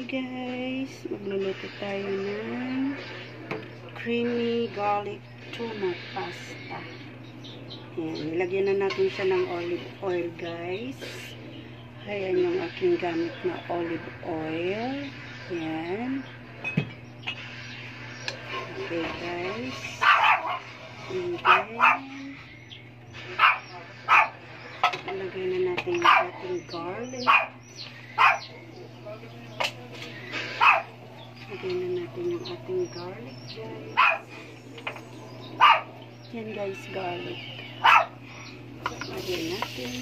Hi guys, magluluto tayo ng creamy garlic tuna pasta. Ayan, nilagyan na natin siya ng olive oil guys. Ayan yung aking gamit na olive oil. Ayan. Okay guys. And then ilagay na natin yung ating garlic. Lagay na natin yung ating garlic, guys. Yan, guys, garlic. Lagay natin.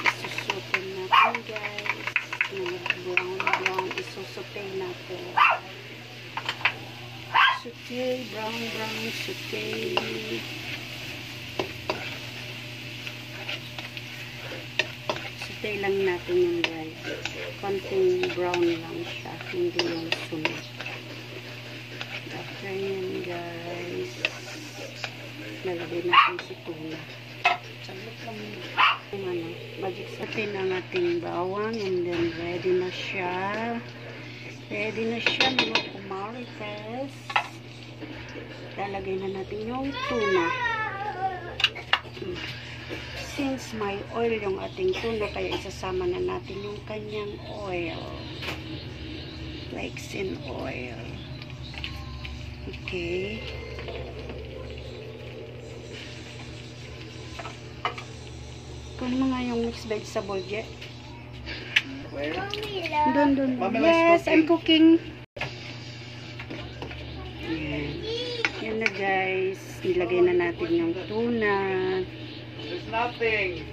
Isusutin natin, guys. Brown. Isusutay natin. Sutay, brown, sutay. Sutay lang natin yung guys. Konting brown lang siya. Hindi yung sunod. After yan guys, lalagay natin si tuna. Saglit lang yung magic sutay ng ating bawang. And then ready na siya. Mga kumarites. Lalagay na natin yung tuna. Since may oil yung ating tuna, kaya isasama na natin yung kanyang oil. Flakes in oil. Okay. Kung mga yung mixed vegetable, Je. Where? Dun. Mama, Yes, I'm cooking. Yan na guys. Nilagay na natin yung tuna. There's nothing.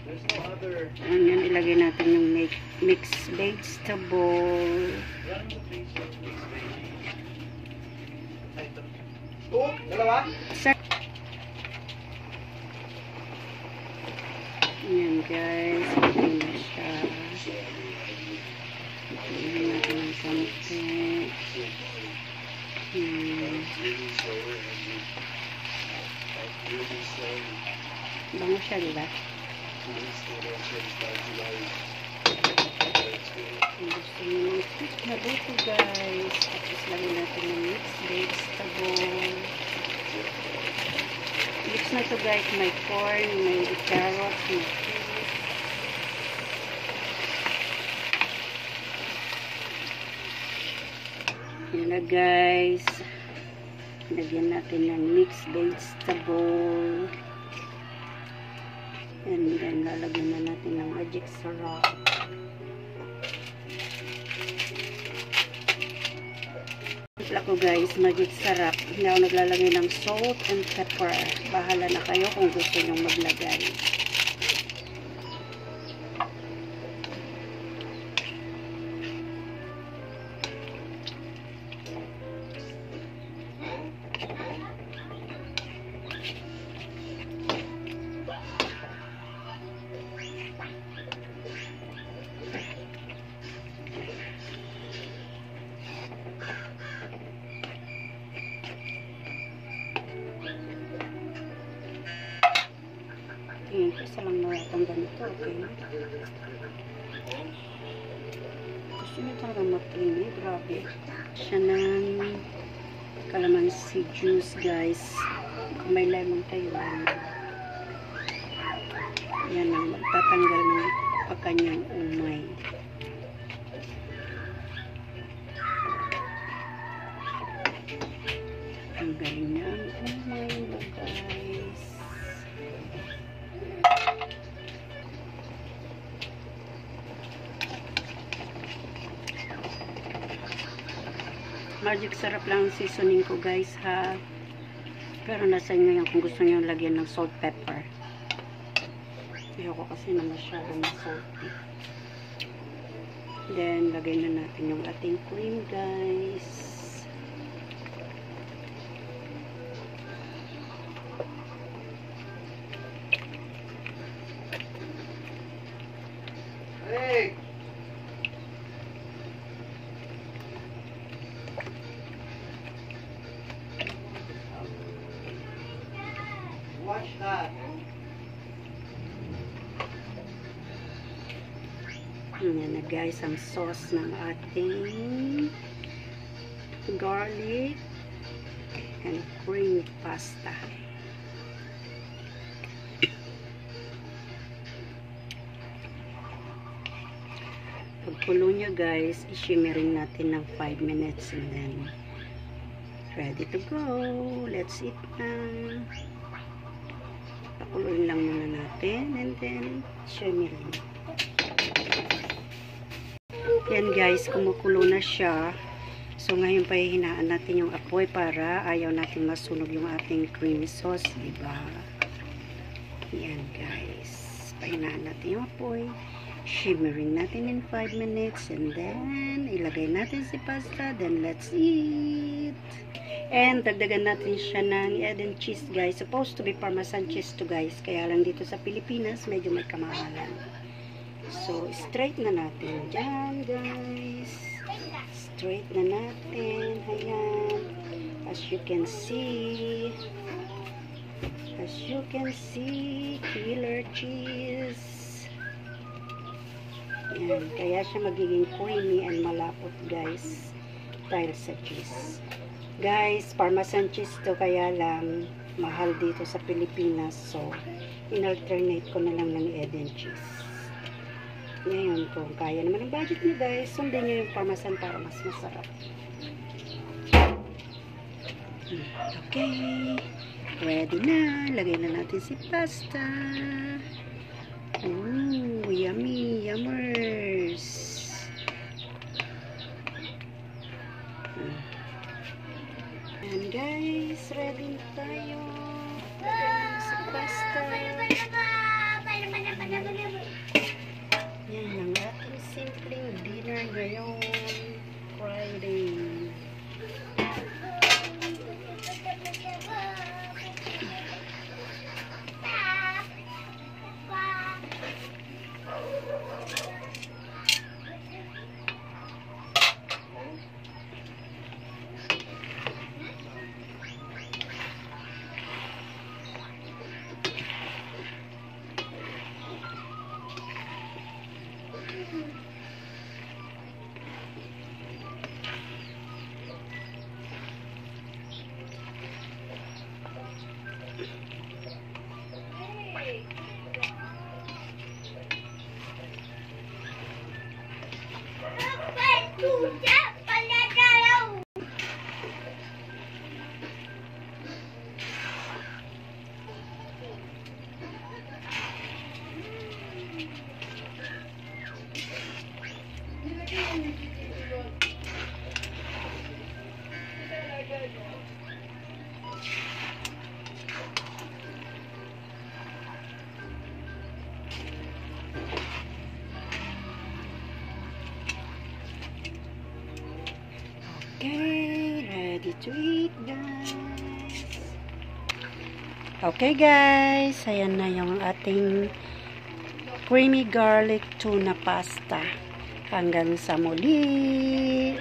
There's no other. Ayan, ilagay natin yung mixed vegetable. Oh, dalawa? Ayan guys. Ilagay na siya. Ilagay natin yung konti. Bango siya, diba? Gusto nyo na dito guys. Tapos lagyan natin ng mixed vegetable. Mix na to guys. May corn, may carrot, may cheese. Yan na guys. Lagyan natin ng mixed vegetable. And then, lalagyan na natin ng magic sarap. Ito ko guys, magic sarap. Hindi ako naglalagay ng salt and pepper. Bahala na kayo kung gusto nyo maglagay. Isa lang na itong ganito, okay? Gusto nyo talaga matini, grabe. Siya ng calamansi juice, guys. Kung may lemon kayo, yan ang magtatanggal ng pagkanyang umay. Ang galing na ang umay mo, guys. Magic sarap lang ang seasoning ko guys ha. Pero nasa inyo yan kung gusto nyo lagyan ng salt pepper. Ayoko kasi na masyadong salty. Then lagay na natin yung ating cream guys. Hey! Watch that. Yan na guys, ang sauce ng ating garlic and creamy pasta. Pagkulo nyo guys, i-shimmering natin ng 5 minutes and then ready to go. Let's eat na. Pakuloyin lang muna natin and then shimmering. Yan guys, kumukulo na siya. So ngayon pahihinaan natin yung apoy para ayaw natin masunog yung ating creamy sauce, diba? Yan guys, pahinaan natin yung apoy. Shimmering natin in 5 minutes and then ilagay natin si pasta, then let's eat. And dagdagan natin siya ng Eden cheese guys. Supposed to be Parmesan cheese to guys, kaya lang dito sa Pilipinas medyo may kamahalan. So straight na natin dyan guys, straight na natin. Ayan, as you can see, killer cheese. Yan, kaya siya magiging creamy and malapot guys dahil sa cheese. Guys, Parmesan cheese to, kaya lang mahal dito sa Pilipinas. So, in-alternate ko na lang ng Eden cheese. Ngayon, kung kaya naman ang budget niyo guys, sundin niyo yung Parmesan para mas masarap. Okay, ready na. Lagay na natin si pasta. Ooh, yummy, yummers. And guys, ready na tayo. Sa pasta. Yan ang ating simpleng dinner ngayong Friday. Okay, ready to eat guys. Okay guys, ayan na yung ating creamy garlic tuna pasta. Hanggang sa muli.